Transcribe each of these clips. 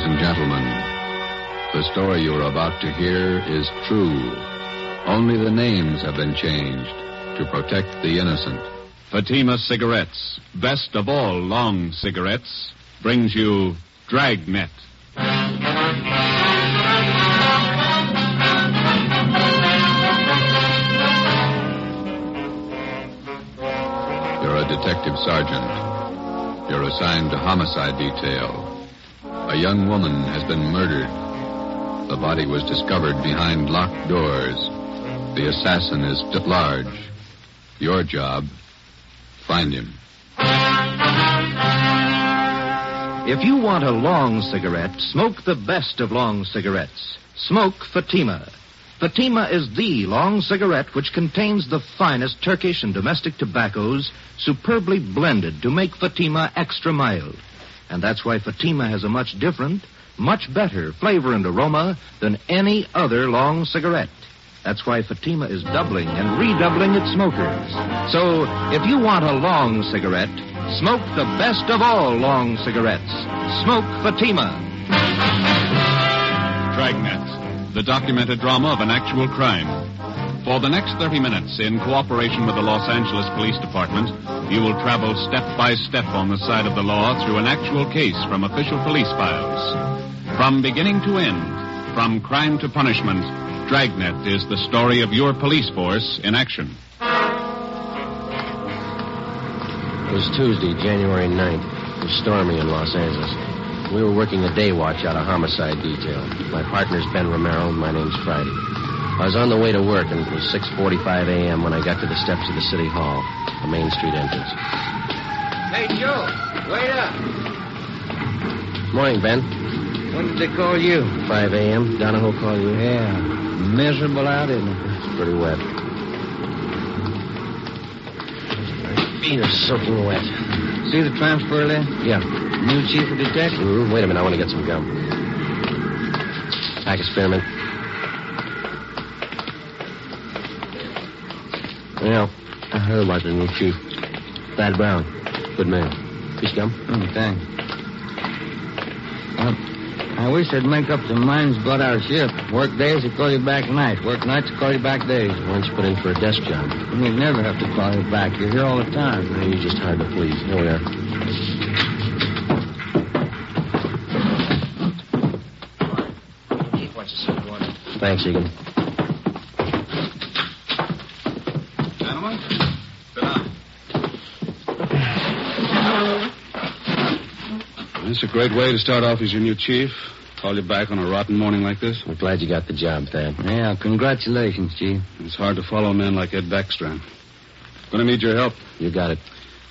Ladies and gentlemen, the story you are about to hear is true. Only the names have been changed to protect the innocent. Fatima Cigarettes, best of all long cigarettes, brings you Dragnet. You're a detective sergeant. You're assigned to homicide detail. A young woman has been murdered. The body was discovered behind locked doors. The assassin is at large. Your job, find him. If you want a long cigarette, smoke the best of long cigarettes. Smoke Fatima. Fatima is the long cigarette which contains the finest Turkish and domestic tobaccos superbly blended to make Fatima extra mild. And that's why Fatima has a much different, much better flavor and aroma than any other long cigarette. That's why Fatima is doubling and redoubling its smokers. So, if you want a long cigarette, smoke the best of all long cigarettes. Smoke Fatima. Dragnet, the documented drama of an actual crime. For the next 30 minutes, in cooperation with the Los Angeles Police Department, you will travel step by step on the side of the law through an actual case from official police files. From beginning to end, from crime to punishment, Dragnet is the story of your police force in action. It was Tuesday, January 9th. It was stormy in Los Angeles. We were working a day watch out of homicide detail. My partner's Ben Romero, and my name's Friday. I was on the way to work, and it was 6:45 a.m. when I got to the steps of the City Hall, the Main Street entrance. Hey, Joe, wait up. Morning, Ben. When did they call you? 5 a.m. Donahoe called you? Yeah, miserable out, isn't it? It's pretty wet. My feet are soaking wet. See the transfer list? Yeah. New chief of detectives? Wait a minute, I want to get some gum. Pack of spearmint. Well, I heard about the new chief. Thad Brown. Good man. Piece of gum? Thanks. I wish they'd make up their minds about our shift. Work days, they call you back nights. Work nights, they call you back days. Why don't you put in for a desk job? You never have to call you back. You're here all the time. You're just hard to please. Here we are. What's the soda water? Thanks, Egan. Gentlemen, sit down. It's a great way to start off as your new chief. Call you back on a rotten morning like this. I'm glad you got the job, Thad. Yeah, congratulations, Chief. It's hard to follow men like Ed Backstrom. Gonna need your help. You got it.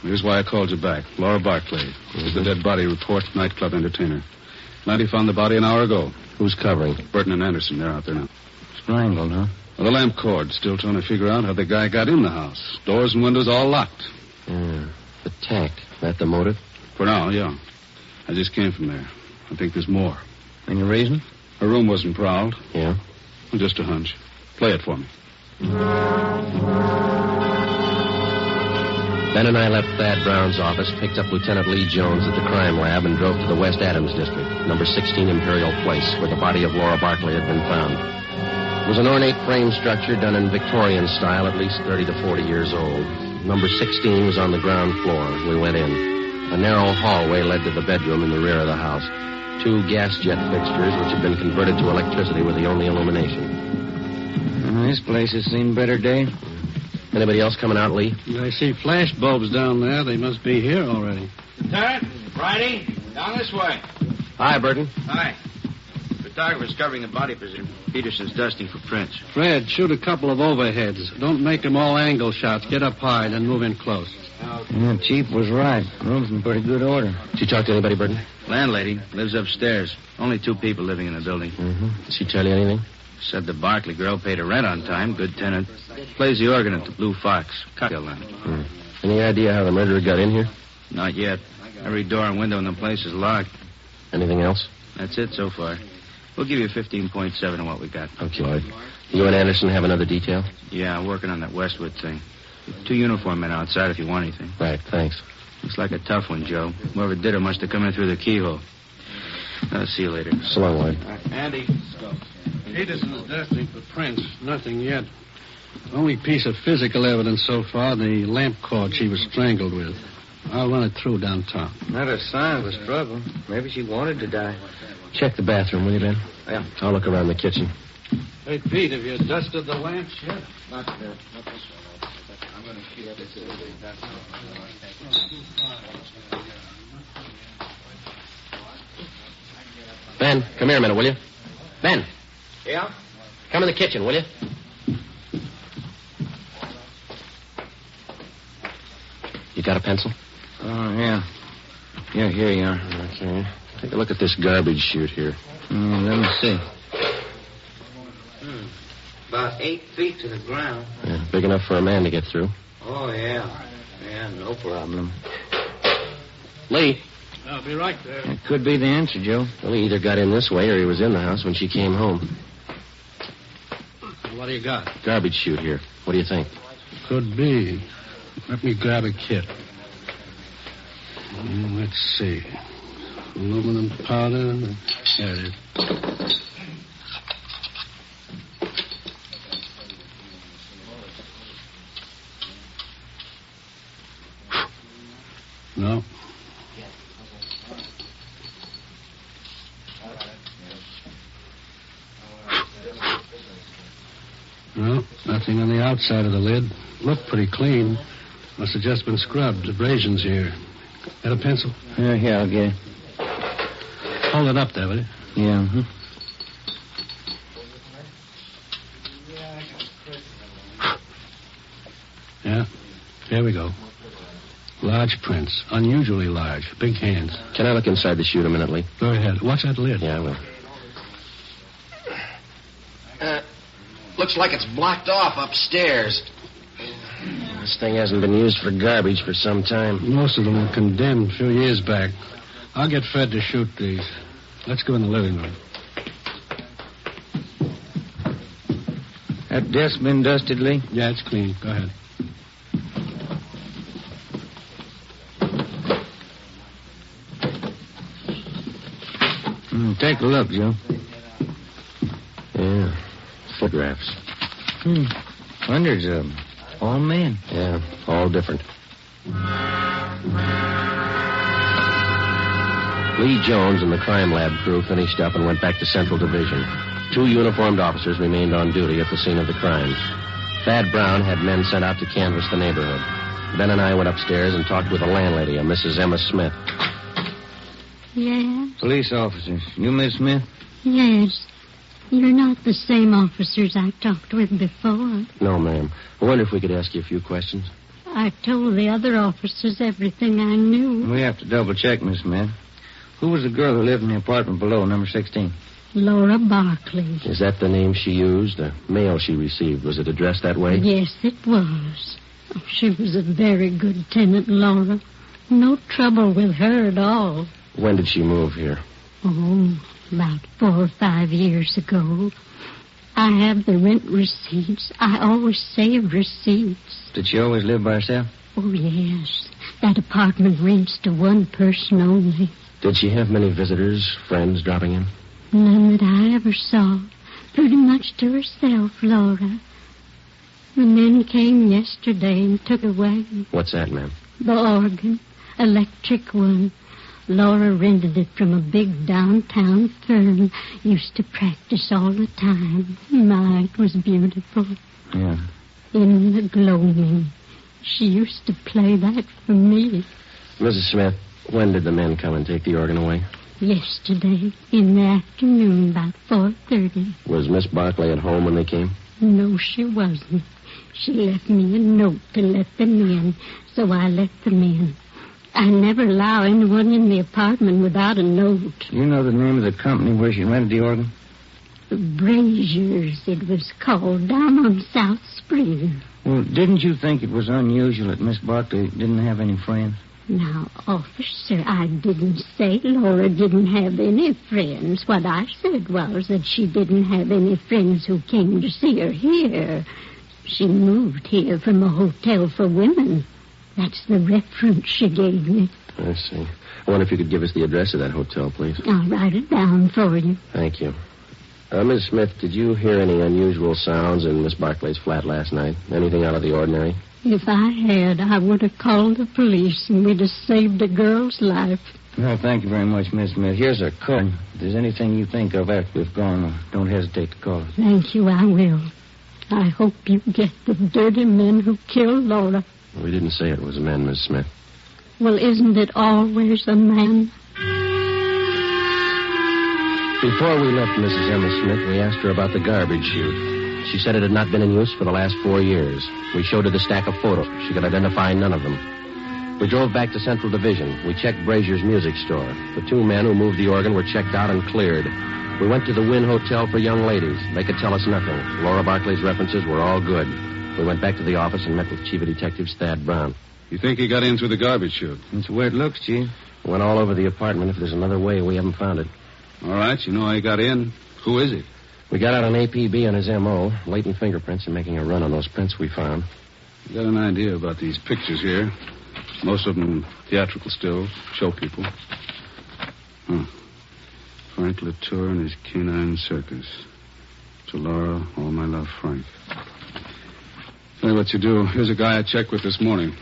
Here's why I called you back. Laura Barclay. Is the dead body report, nightclub entertainer. Lanty found the body an hour ago. Who's covering? Burton and Anderson, they're out there now. Strangled, huh? Well, the lamp cord. Still trying to figure out how the guy got in the house. Doors and windows all locked. The tack. That the motive? For now, yeah. I just came from there. I think there's more. Any reason? Her room wasn't prowled. Yeah? Well, just a hunch. Play it for me. Ben and I left Thad Brown's office, picked up Lieutenant Lee Jones at the crime lab, and drove to the West Adams district, number 16 Imperial Place, where the body of Laura Barclay had been found. It was an ornate frame structure done in Victorian style, at least 30 to 40 years old. Number 16 was on the ground floor. We went in. A narrow hallway led to the bedroom in the rear of the house. 2 gas jet fixtures, which had been converted to electricity, were the only illumination. This place has seen better days. Anybody else coming out, Lee? I see flash bulbs down there. They must be here already. Lieutenant, Friday, down this way. Hi, Burton. Hi. Photographer's covering the body position. Peterson's dusting for prints. Fred, shoot a couple of overheads. Don't make them all angle shots. Get up high, then move in close. Yeah, Chief was right. Room's in pretty good order. Did you talk to anybody, Burton? Landlady lives upstairs. Only 2 people living in the building. Did she tell you anything? Said the Barclay girl paid her rent on time. Good tenant. Plays the organ at the Blue Fox. Cocktail lounge. Any idea how the murderer got in here? Not yet. Every door and window in the place is locked. Anything else? That's it so far. We'll give you 15.7 of what we got. Okay, all right. You and Anderson have another detail? Yeah, I'm working on that Westwood thing. 2 uniform men outside if you want anything. Right, thanks. Looks like a tough one, Joe. Whoever did it must have come in through the keyhole. See you later. So long, Lloyd. Andy. Peterson's dusting for prints. Nothing yet. Only piece of physical evidence so far, the lamp cord she was strangled with. I'll run it through downtown. Not a sign of a struggle. Maybe she wanted to die. Check the bathroom, will you, Ben? Yeah. I'll look around the kitchen. Hey, Pete, have you dusted the lamps yet? Not yet. I'm going to keep this. Ben, come here a minute, will you? Ben, Yeah? come in the kitchen, will you? You got a pencil? Oh, yeah. Yeah, here you are. Okay. Take a look at this garbage chute here. Let me see. About 8 feet to the ground. Yeah, big enough for a man to get through. Oh, yeah. Yeah, no problem. Lee. I'll be right there. That could be the answer, Joe. Well, he either got in this way or he was in the house when she came home. What do you got? Garbage chute here. What do you think? Could be. Let me grab a kit. Let's see. Aluminum powder. There it is. No. No, nothing on the outside of the lid. Looked pretty clean. Must have just been scrubbed. Abrasions here. Got a pencil? Yeah, I'll get it. Hold it up there, will you? Yeah, Yeah. Here we go. Large prints. Unusually large. Big hands. Can I look inside the chute a minute, Lee? Go ahead. Watch that lid. Yeah, I will. Looks like it's blocked off upstairs. This thing hasn't been used for garbage for some time. Most of them were condemned a few years back. I'll get Fred to shoot these. Let's go in the living room. That desk been dusted, Lee? Yeah, it's clean. Go ahead. Take a look, Joe. Yeah. Photographs. Hundreds of them. All men. Yeah, all different. Lee Jones and the crime lab crew finished up and went back to Central Division. 2 uniformed officers remained on duty at the scene of the crimes. Thad Brown had men sent out to canvass the neighborhood. Ben and I went upstairs and talked with the landlady, a Mrs. Emma Smith. Yes? Police officers. You, Miss Smith? Yes. You're not the same officers I talked with before. No, ma'am. I wonder if we could ask you a few questions. I told the other officers everything I knew. We have to double-check, Miss Smith. Who was the girl who lived in the apartment below, number 16? Laura Barkley. Is that the name she used? The mail she received, was it addressed that way? Yes, it was. Oh, she was a very good tenant, Laura. No trouble with her at all. When did she move here? Oh, about 4 or 5 years ago. I have the rent receipts. I always save receipts. Did she always live by herself? Oh, yes. That apartment rents to one person only. Did she have many visitors, friends dropping in? None that I ever saw. Pretty much to herself, Laura. The men came yesterday and took away What's that, ma'am? the organ, electric one. Laura rented it from a big downtown firm. Used to practice all the time. My, it was beautiful. Yeah. In the gloaming. She used to play that for me. Mrs. Smith, when did the men come and take the organ away? Yesterday, in the afternoon, about 4:30. Was Miss Barkley at home when they came? No, she wasn't. She left me a note to let them in, so I let them in. I never allow anyone in the apartment without a note. You know the name of the company where she rented the organ? Brazier's, it was called, down on South Spring. Well, didn't you think it was unusual that Miss Barkley didn't have any friends? Now, officer, I didn't say Laura didn't have any friends. What I said was that she didn't have any friends who came to see her here. She moved here from a hotel for women. That's the reference she gave me. I see. I wonder if you could give us the address of that hotel, please. I'll write it down for you. Thank you. Miss Smith, did you hear any unusual sounds in Miss Barclay's flat last night? Anything out of the ordinary? If I had, I would have called the police, and we'd have saved a girl's life. No, thank you very much, Miss Smith. Here's a card. If there's anything you think of after we've gone, don't hesitate to call us. Thank you, I will. I hope you get the dirty men who killed Laura. We didn't say it was a man, Miss Smith. Well, isn't it always a man? Before we left Mrs. Emma Smith, we asked her about the garbage chute. She said it had not been in use for the last 4 years. We showed her the stack of photos. She could identify none of them. We drove back to Central Division. We checked Brazier's music store. The 2 men who moved the organ were checked out and cleared. We went to the Wynn Hotel for young ladies. They could tell us nothing. Laura Barclay's references were all good. We went back to the office and met with Chief of Detectives Thad Brown. You think he got in through the garbage chute? That's the way it looks, Chief. Went all over the apartment. If there's another way, we haven't found it. All right, you know how he got in. Who is he? We got out an APB on his M.O., latent fingerprints, and making a run on those prints we found. You got an idea about these pictures here. Most of them theatrical stills, show people. Frank Latour and his canine circus. To Laura, all my love, Frank. Tell you what you do. Here's a guy I checked with this morning.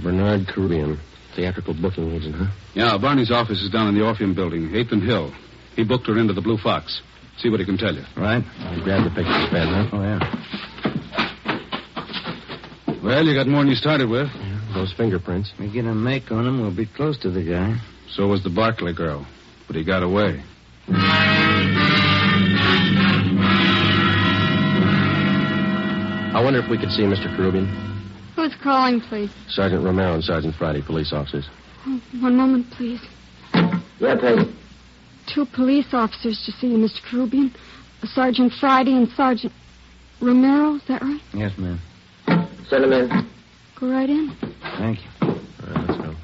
Bernard Caribbean, theatrical booking agent, huh? Yeah, Barney's office is down in the Orpheum building, 8th and Hill. He booked her into the Blue Fox. See what he can tell you. Right. You grabbed the pictures, Ben, huh? Oh, yeah. Well, you got more than you started with. Yeah, those fingerprints. We get a make on him, we'll be close to the guy. So was the Barclay girl. But he got away. I wonder if we could see Mr. Caribbean. Who's calling, please? Sergeant Romero and Sergeant Friday, police officers. Oh, one moment, please. Yeah, please. 2 police officers to see you, Mr. Caribbean. Sergeant Friday and Sergeant Romero, is that right? Yes, ma'am. Send him in. Go right in. Thank you. All right, let's go.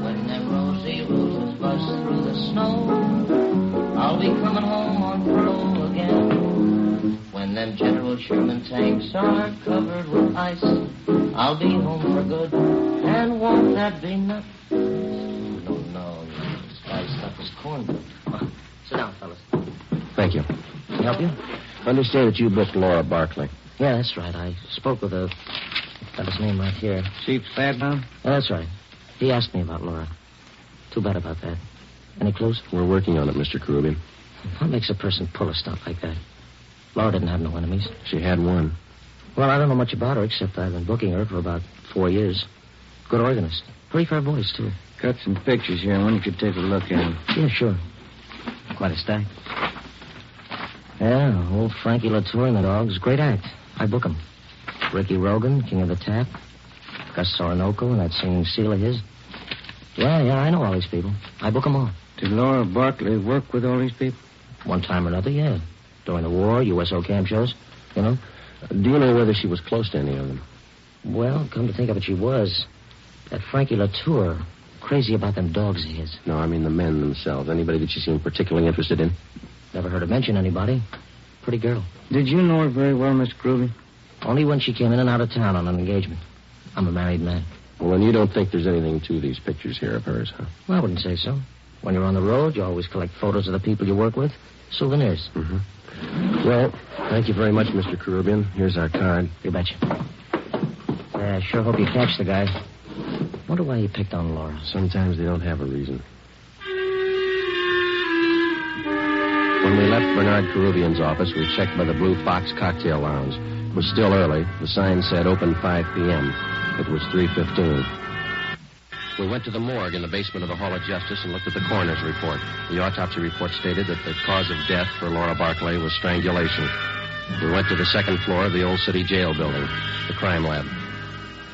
When them rosy roses bust through the snow, I'll be coming home on parole again. When them General Sherman tanks are covered with ice, I'll be home for good, and won't that be nuts? No, this guy's stuff is cornbread. Sit down, fellas. Thank you. Can I help you? I understand that you booked Laura Barclay. Yeah, that's right. I spoke with a... Got his name right here. Chief Thadbound? Yeah, that's right. He asked me about Laura. Too bad about that. Any clues? We're working on it, Mr. Caribbean. What makes a person pull a stunt like that? Laura didn't have no enemies. She had one. Well, I don't know much about her, except I've been booking her for about 4 years. Good organist. Pretty fair voice, too. Got some pictures here. I wonder if you could take a look at them. Yeah, sure. Quite a stack. Yeah, old Frankie Latour and the dogs. Great act. I book 'em. Ricky Rogan, King of the Tap. Gus Orinoco and that singing seal of his. Yeah, I know all these people. I book 'em all. Did Laura Barclay work with all these people? One time or another, yeah. During the war, USO camp shows, you know. Do you know whether she was close to any of them? Well, come to think of it, she was. That Frankie Latour, crazy about them dogs of his. No, I mean the men themselves. Anybody that she seemed particularly interested in? Never heard her mention anybody. Pretty girl. Did you know her very well, Mr. Groovy? Only when she came in and out of town on an engagement. I'm a married man. Well, then you don't think there's anything to these pictures here of hers, huh? Well, I wouldn't say so. When you're on the road, you always collect photos of the people you work with. Souvenirs. Mm-hmm. Well, thank you very much, Mr. Caribbean. Here's our card. You betcha. I sure hope you catch the guy. Wonder why he picked on Laura. Sometimes they don't have a reason. When we left Bernard Caribbean's office, we checked by the Blue Fox Cocktail Lounge. It was still early. The sign said open 5 p.m. It was 3:15. We went to the morgue in the basement of the Hall of Justice and looked at the coroner's report. The autopsy report stated that the cause of death for Laura Barclay was strangulation. We went to the second floor of the old city jail building, the crime lab.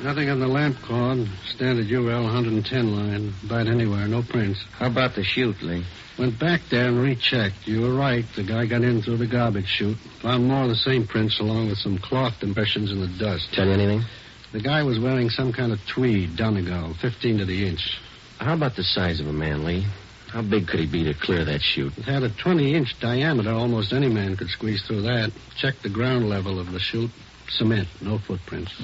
Nothing on the lamp cord. Standard UL 110 line. Bite anywhere. No prints. How about the chute, Lee? Went back there and rechecked. You were right. The guy got in through the garbage chute. Found more of the same prints along with some cloth impressions in the dust. Tell you anything? The guy was wearing some kind of tweed, Donegal, 15 to the inch. How about the size of a man, Lee? How big could he be to clear that chute? It had a 20-inch diameter. Almost any man could squeeze through that. Check the ground level of the chute. Cement, no footprints.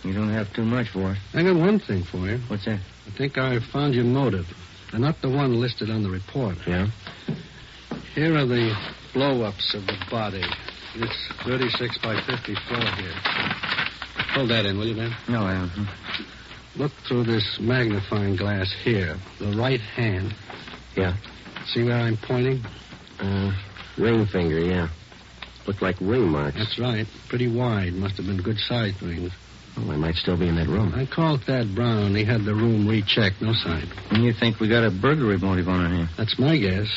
You don't have too much for it. I got one thing for you. What's that? I think I found your motive. And not the one listed on the report. Yeah? Here are the blow-ups of the body. This 36 by 50 floor here. Hold that in, will you, Ben? No, I haven't. Look through this magnifying glass here. The right hand. Yeah. See where I'm pointing? Ring finger, yeah. Look like ring marks. That's right. Pretty wide. Must have been good-sized rings. Well, they might still be in that room. I called Thad Brown. He had the room rechecked. No sign. And you think we got a burglary motive on our hands? That's my guess.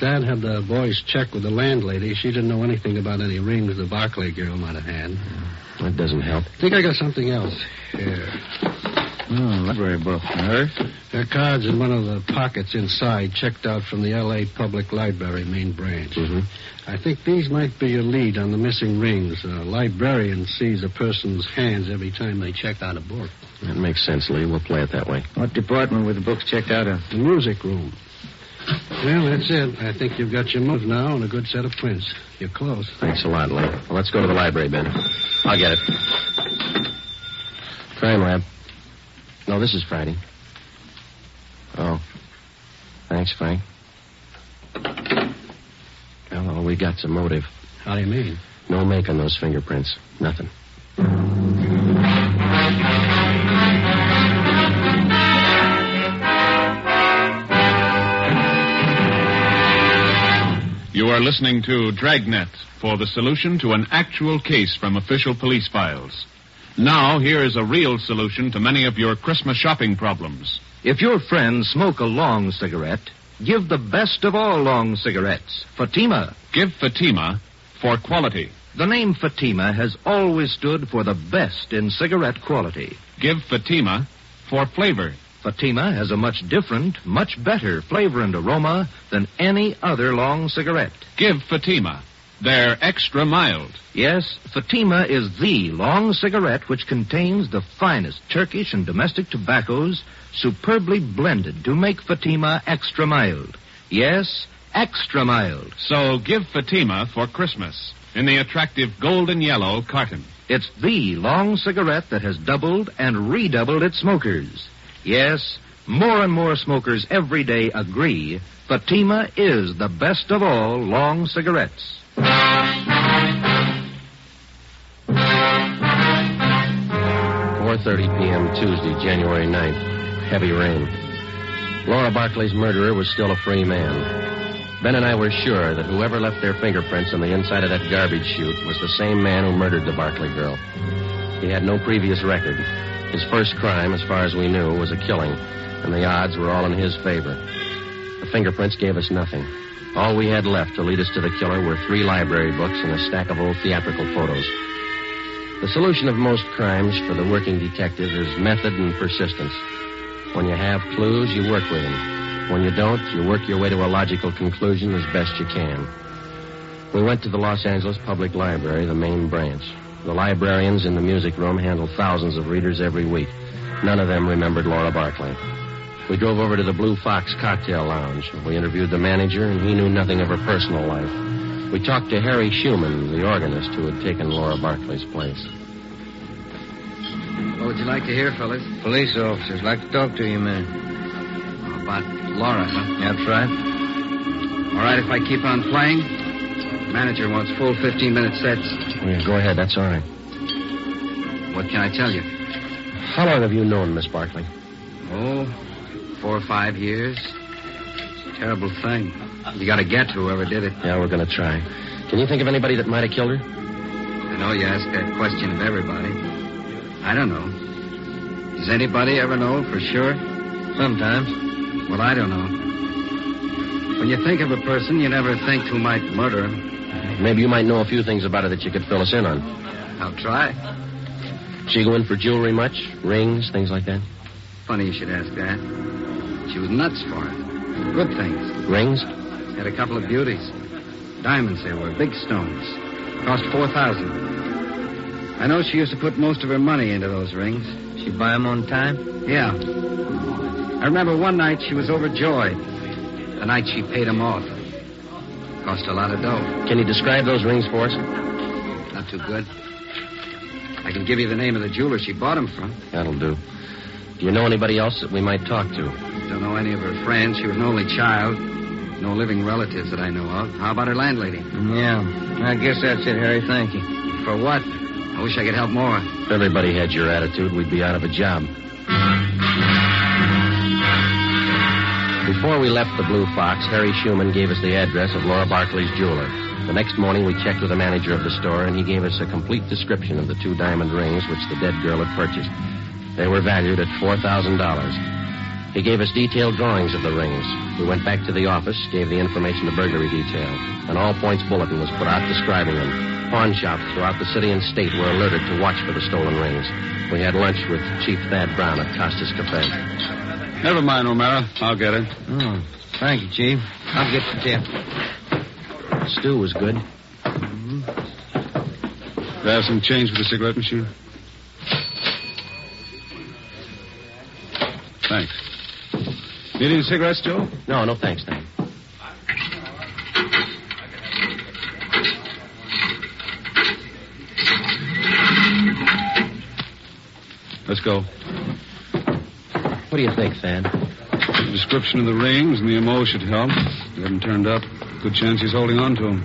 Dad had the boys check with the landlady. She didn't know anything about any rings the Barclay girl might have had. That doesn't help. I think I got something else. Here. Library book. Hers? There are cards in one of the pockets inside, checked out from the L.A. Public Library main branch. Mm-hmm. I think these might be your lead on the missing rings. A librarian sees a person's hands every time they check out a book. That makes sense, Lee. We'll play it that way. What department were the books checked out of? The music room. Well, that's it. I think you've got your move now and a good set of prints. You're close. Thanks a lot, Lee. Well, let's go to the library, Ben. I'll get it. Crime lab. No, this is Friday. Oh. Thanks, Frank. Well, all we got's a motive. How do you mean? No make on those fingerprints. Nothing. You are listening to Dragnet for the solution to an actual case from official police files. Now, here is a real solution to many of your Christmas shopping problems. If your friends smoke a long cigarette, give the best of all long cigarettes, Fatima. Give Fatima for quality. The name Fatima has always stood for the best in cigarette quality. Give Fatima for flavor. Fatima has a much different, much better flavor and aroma than any other long cigarette. Give Fatima. They're extra mild. Yes, Fatima is the long cigarette which contains the finest Turkish and domestic tobaccos superbly blended to make Fatima extra mild. Yes, extra mild. So give Fatima for Christmas in the attractive golden yellow carton. It's the long cigarette that has doubled and redoubled its smokers. Yes, more and more smokers every day agree Fatima is the best of all long cigarettes. 4:30 p.m. Tuesday, January 9th. Heavy rain. Laura Barclay's murderer was still a free man. Ben and I were sure that whoever left their fingerprints on the inside of that garbage chute was the same man who murdered the Barclay girl. He had no previous record. His first crime, as far as we knew, was a killing, and the odds were all in his favor. The fingerprints gave us nothing. All we had left to lead us to the killer were 3 library books and a stack of old theatrical photos. The solution of most crimes for the working detective is method and persistence. When you have clues, you work with them. When you don't, you work your way to a logical conclusion as best you can. We went to the Los Angeles Public Library, the main branch. The librarians in the music room handle thousands of readers every week. None of them remembered Laura Barclay. We drove over to the Blue Fox Cocktail Lounge. We interviewed the manager, and he knew nothing of her personal life. We talked to Harry Schumann, the organist who had taken Laura Barclay's place. What would you like to hear, fellas? Police officers like to talk to you, man. About Laura, huh? That's right. All right, if I keep on playing. Manager wants full 15-minute sets. Yeah, go ahead, that's all right. What can I tell you? How long have you known Miss Barclay? Oh, 4 or 5 years. Terrible thing. You got to get to whoever did it. Yeah, we're going to try. Can you think of anybody that might have killed her? I know you ask that question of everybody. I don't know. Does anybody ever know for sure? Sometimes. Well, I don't know. When you think of a person, you never think who might murder him. Maybe you might know a few things about her that you could fill us in on. I'll try. She go in for jewelry much? Rings, things like that? Funny you should ask that. She was nuts for it. Good things. Rings? Had a couple of beauties. Diamonds they were, big stones. Cost $4,000. I know she used to put most of her money into those rings. She buy them on time? Yeah. I remember one night she was overjoyed. the night she paid him off. Cost a lot of dough. Can you describe those rings for us? Not too good. I can give you the name of the jeweler she bought them from. That'll do. Do you know anybody else that we might talk to? Don't know any of her friends. She was an only child. No living relatives that I know of. How about her landlady? Yeah, I guess that's it, Harry. Thank you. For what? I wish I could help more. If everybody had your attitude, we'd be out of a job. Before we left the Blue Fox, Harry Schumann gave us the address of Laura Barkley's jeweler. The next morning, we checked with the manager of the store, and he gave us a complete description of the 2 diamond rings which the dead girl had purchased. They were valued at $4,000. He gave us detailed drawings of the rings. We went back to the office, gave the information to burglary detail. An all-points bulletin was put out describing them. Pawn shops throughout the city and state were alerted to watch for the stolen rings. We had lunch with Chief Thad Brown at Costa's Cafe. Never mind, O'Mara. I'll get it. Oh, thank you, Chief. I'll get the tip. Stew was good. Do I have some change for the cigarette machine? Thanks. Need any cigarettes, Joe? No, thanks, Dan. Let's go. What do you think, Thad? The description of the rings and the MO should help. He hasn't turned up. Good chance he's holding on to them.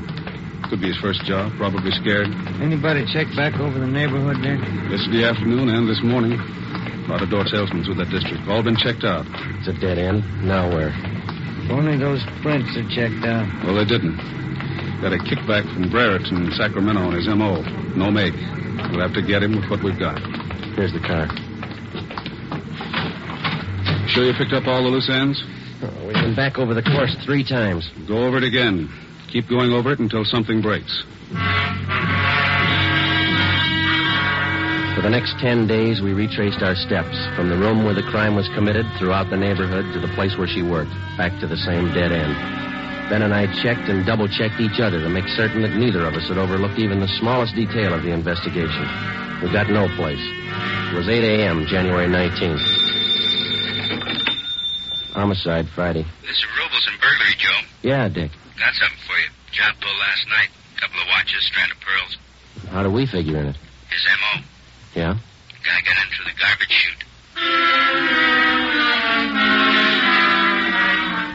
Could be his first job. Probably scared. Anybody check back over the neighborhood there? Yesterday afternoon and this morning. A lot of door salesmen through that district. All been checked out. It's a dead end. Now where? If only those prints are checked out. Well, they didn't. Got a kickback from Brereton in Sacramento on his MO. No make. We'll have to get him with what we've got. Here's the car. Sure you picked up all the loose ends? We've been back over the course 3 times. Go over it again. Keep going over it until something breaks. For the next 10 days, we retraced our steps from the room where the crime was committed throughout the neighborhood to the place where she worked, back to the same dead end. Ben and I checked and double-checked each other to make certain that neither of us had overlooked even the smallest detail of the investigation. We got no place. It was 8 a.m., January 19th. Homicide, Friday. This is Robles and burglary, Joe. Yeah, Dick. Got something for you. Job pulled last night. Couple of watches, strand of pearls. How do we figure in it? His M.O. Yeah? Guy got in through the garbage chute.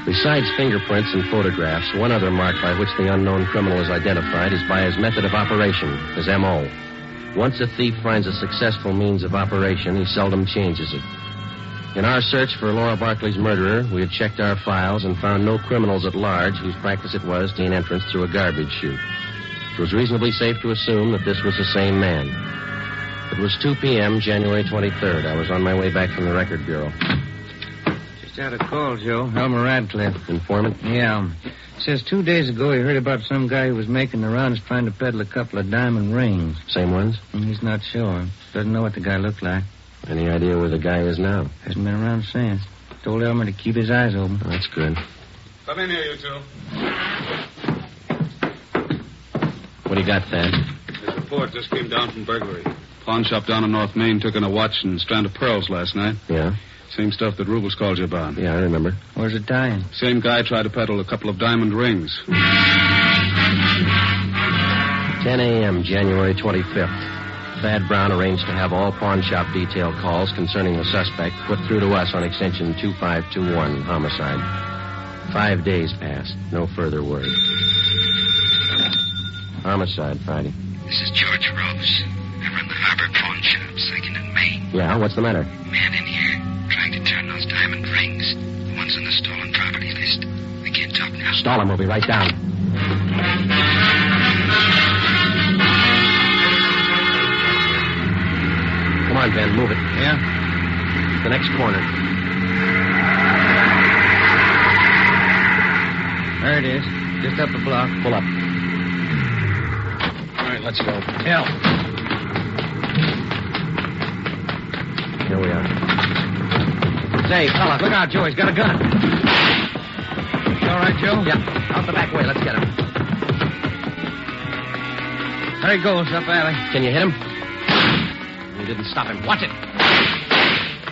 Besides fingerprints and photographs, one other mark by which the unknown criminal is identified is by his method of operation, his M.O. Once a thief finds a successful means of operation, he seldom changes it. In our search for Laura Barkley's murderer, we had checked our files and found no criminals at large whose practice it was to gain entrance through a garbage chute. It was reasonably safe to assume that this was the same man. It was 2 p.m., January 23rd. I was on my way back from the Record Bureau. Just had a call, Joe. Elmer Radcliffe. Informant? Yeah. Says 2 days ago he heard about some guy who was making the rounds trying to peddle a couple of diamond rings. Same ones? He's not sure. Doesn't know what the guy looked like. Any idea where the guy is now? Hasn't been around since. Told Elmer to keep his eyes open. Oh, that's good. Come in here, you two. What do you got, Thad? This report just came down from burglary. Pawn shop down on North Main took in a watch and strand of pearls last night. Yeah? Same stuff that Rubles called you about. Yeah, I remember. Where's it dying? Same guy tried to peddle a couple of diamond rings. 10 a.m., January 25th. Thad Brown arranged to have all pawn shop detail calls concerning the suspect put through to us on extension 2521, homicide. 5 days passed. No further word. Homicide, Friday. This is George Rose. I run the Harbor Pawn Shop, 2nd and Main. Yeah, what's the matter? Man in here, trying to turn those diamond rings. The ones on the stolen property list. I can't talk now. Stall him, we'll be right down. Come on, Ben, move it. Yeah? The next corner. There it is. Just up the block. Pull up. All right, let's go. Yeah. Here we are. Say, fella, look out, Joe. He's got a gun. You all right, Joe? Yeah. Out the back way. Let's get him. There he goes, up alley. Can you hit him? You didn't stop him. Watch it.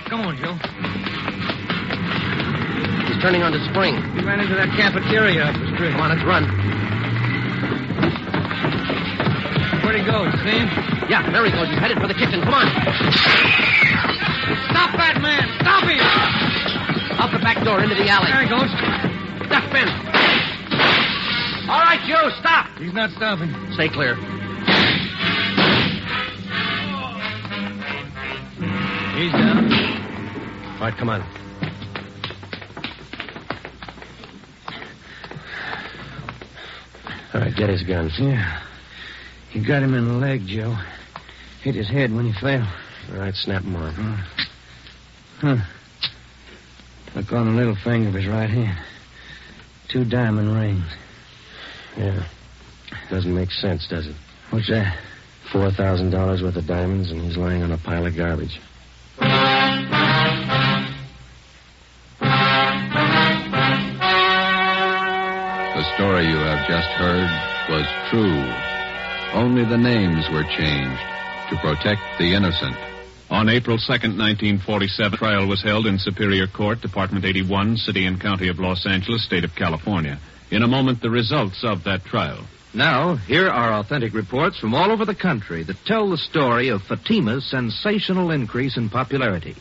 Come on, Joe. He's turning onto Spring. He ran into that cafeteria up the street. Come on, let's run. Where'd he go? You see him? Yeah, there he goes. He's headed for the kitchen. Come on. Stop that man! Stop him! Out the back door into the alley. There he goes. Duck, Ben. All right, you, stop. He's not stopping. Stay clear. He's down. All right, come on. All right, get his gun. Yeah. He got him in the leg, Joe. Hit his head when he fell. All right, snap him on. Huh. Look on the little finger of his right hand. 2 diamond rings. Yeah. Doesn't make sense, does it? What's that? $4,000 worth of diamonds, and he's lying on a pile of garbage. The story you have just heard was true. Only the names were changed to protect the innocent. On April 2nd, 1947, trial was held in Superior Court, Department 81, City and County of Los Angeles, State of California. In a moment, the results of that trial. Now, here are authentic reports from all over the country that tell the story of Fatima's sensational increase in popularity.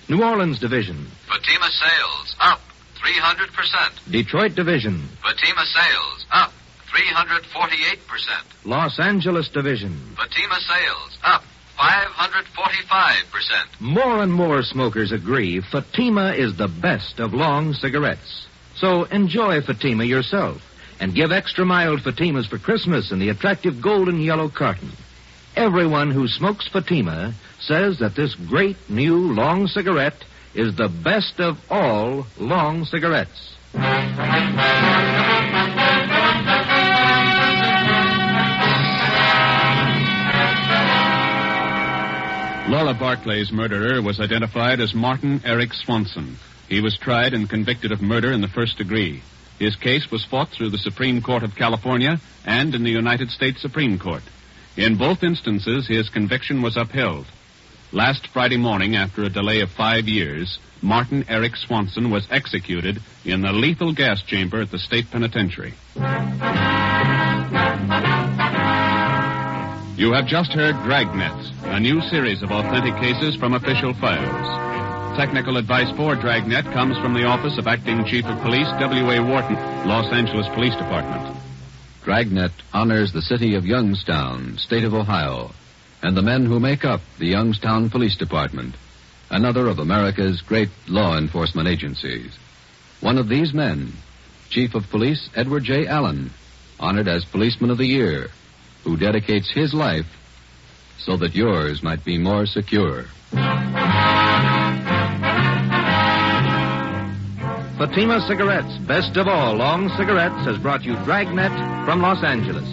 New Orleans Division. Fatima sales up 300%. Detroit Division. Fatima sales up 348%. Los Angeles Division. Fatima sales up 545%. More and more smokers agree Fatima is the best of long cigarettes. So enjoy Fatima yourself and give extra mild Fatimas for Christmas in the attractive golden yellow carton. Everyone who smokes Fatima says that this great new long cigarette is the best of all long cigarettes. Laura Barclay's murderer was identified as Martin Eric Swanson. He was tried and convicted of murder in the first degree. His case was fought through the Supreme Court of California and in the United States Supreme Court. In both instances, his conviction was upheld. Last Friday morning, after a delay of 5 years, Martin Eric Swanson was executed in the lethal gas chamber at the state penitentiary. You have just heard Dragnet, a new series of authentic cases from official files. Technical advice for Dragnet comes from the Office of Acting Chief of Police W.A. Wharton, Los Angeles Police Department. Dragnet honors the city of Youngstown, state of Ohio, and the men who make up the Youngstown Police Department, another of America's great law enforcement agencies. One of these men, Chief of Police Edward J. Allen, honored as Policeman of the Year, who dedicates his life so that yours might be more secure. Fatima Cigarettes, best of all long cigarettes, has brought you Dragnet from Los Angeles.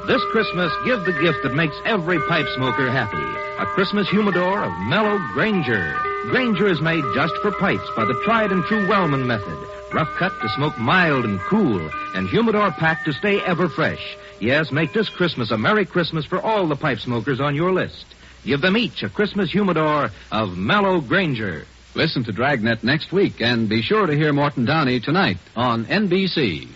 This Christmas, give the gift that makes every pipe smoker happy. A Christmas humidor of mellow Granger. Granger is made just for pipes by the tried and true Wellman method. Rough cut to smoke mild and cool, and humidor packed to stay ever fresh. Yes, make this Christmas a Merry Christmas for all the pipe smokers on your list. Give them each a Christmas humidor of mellow Granger. Listen to Dragnet next week, and be sure to hear Morton Downey tonight on NBC.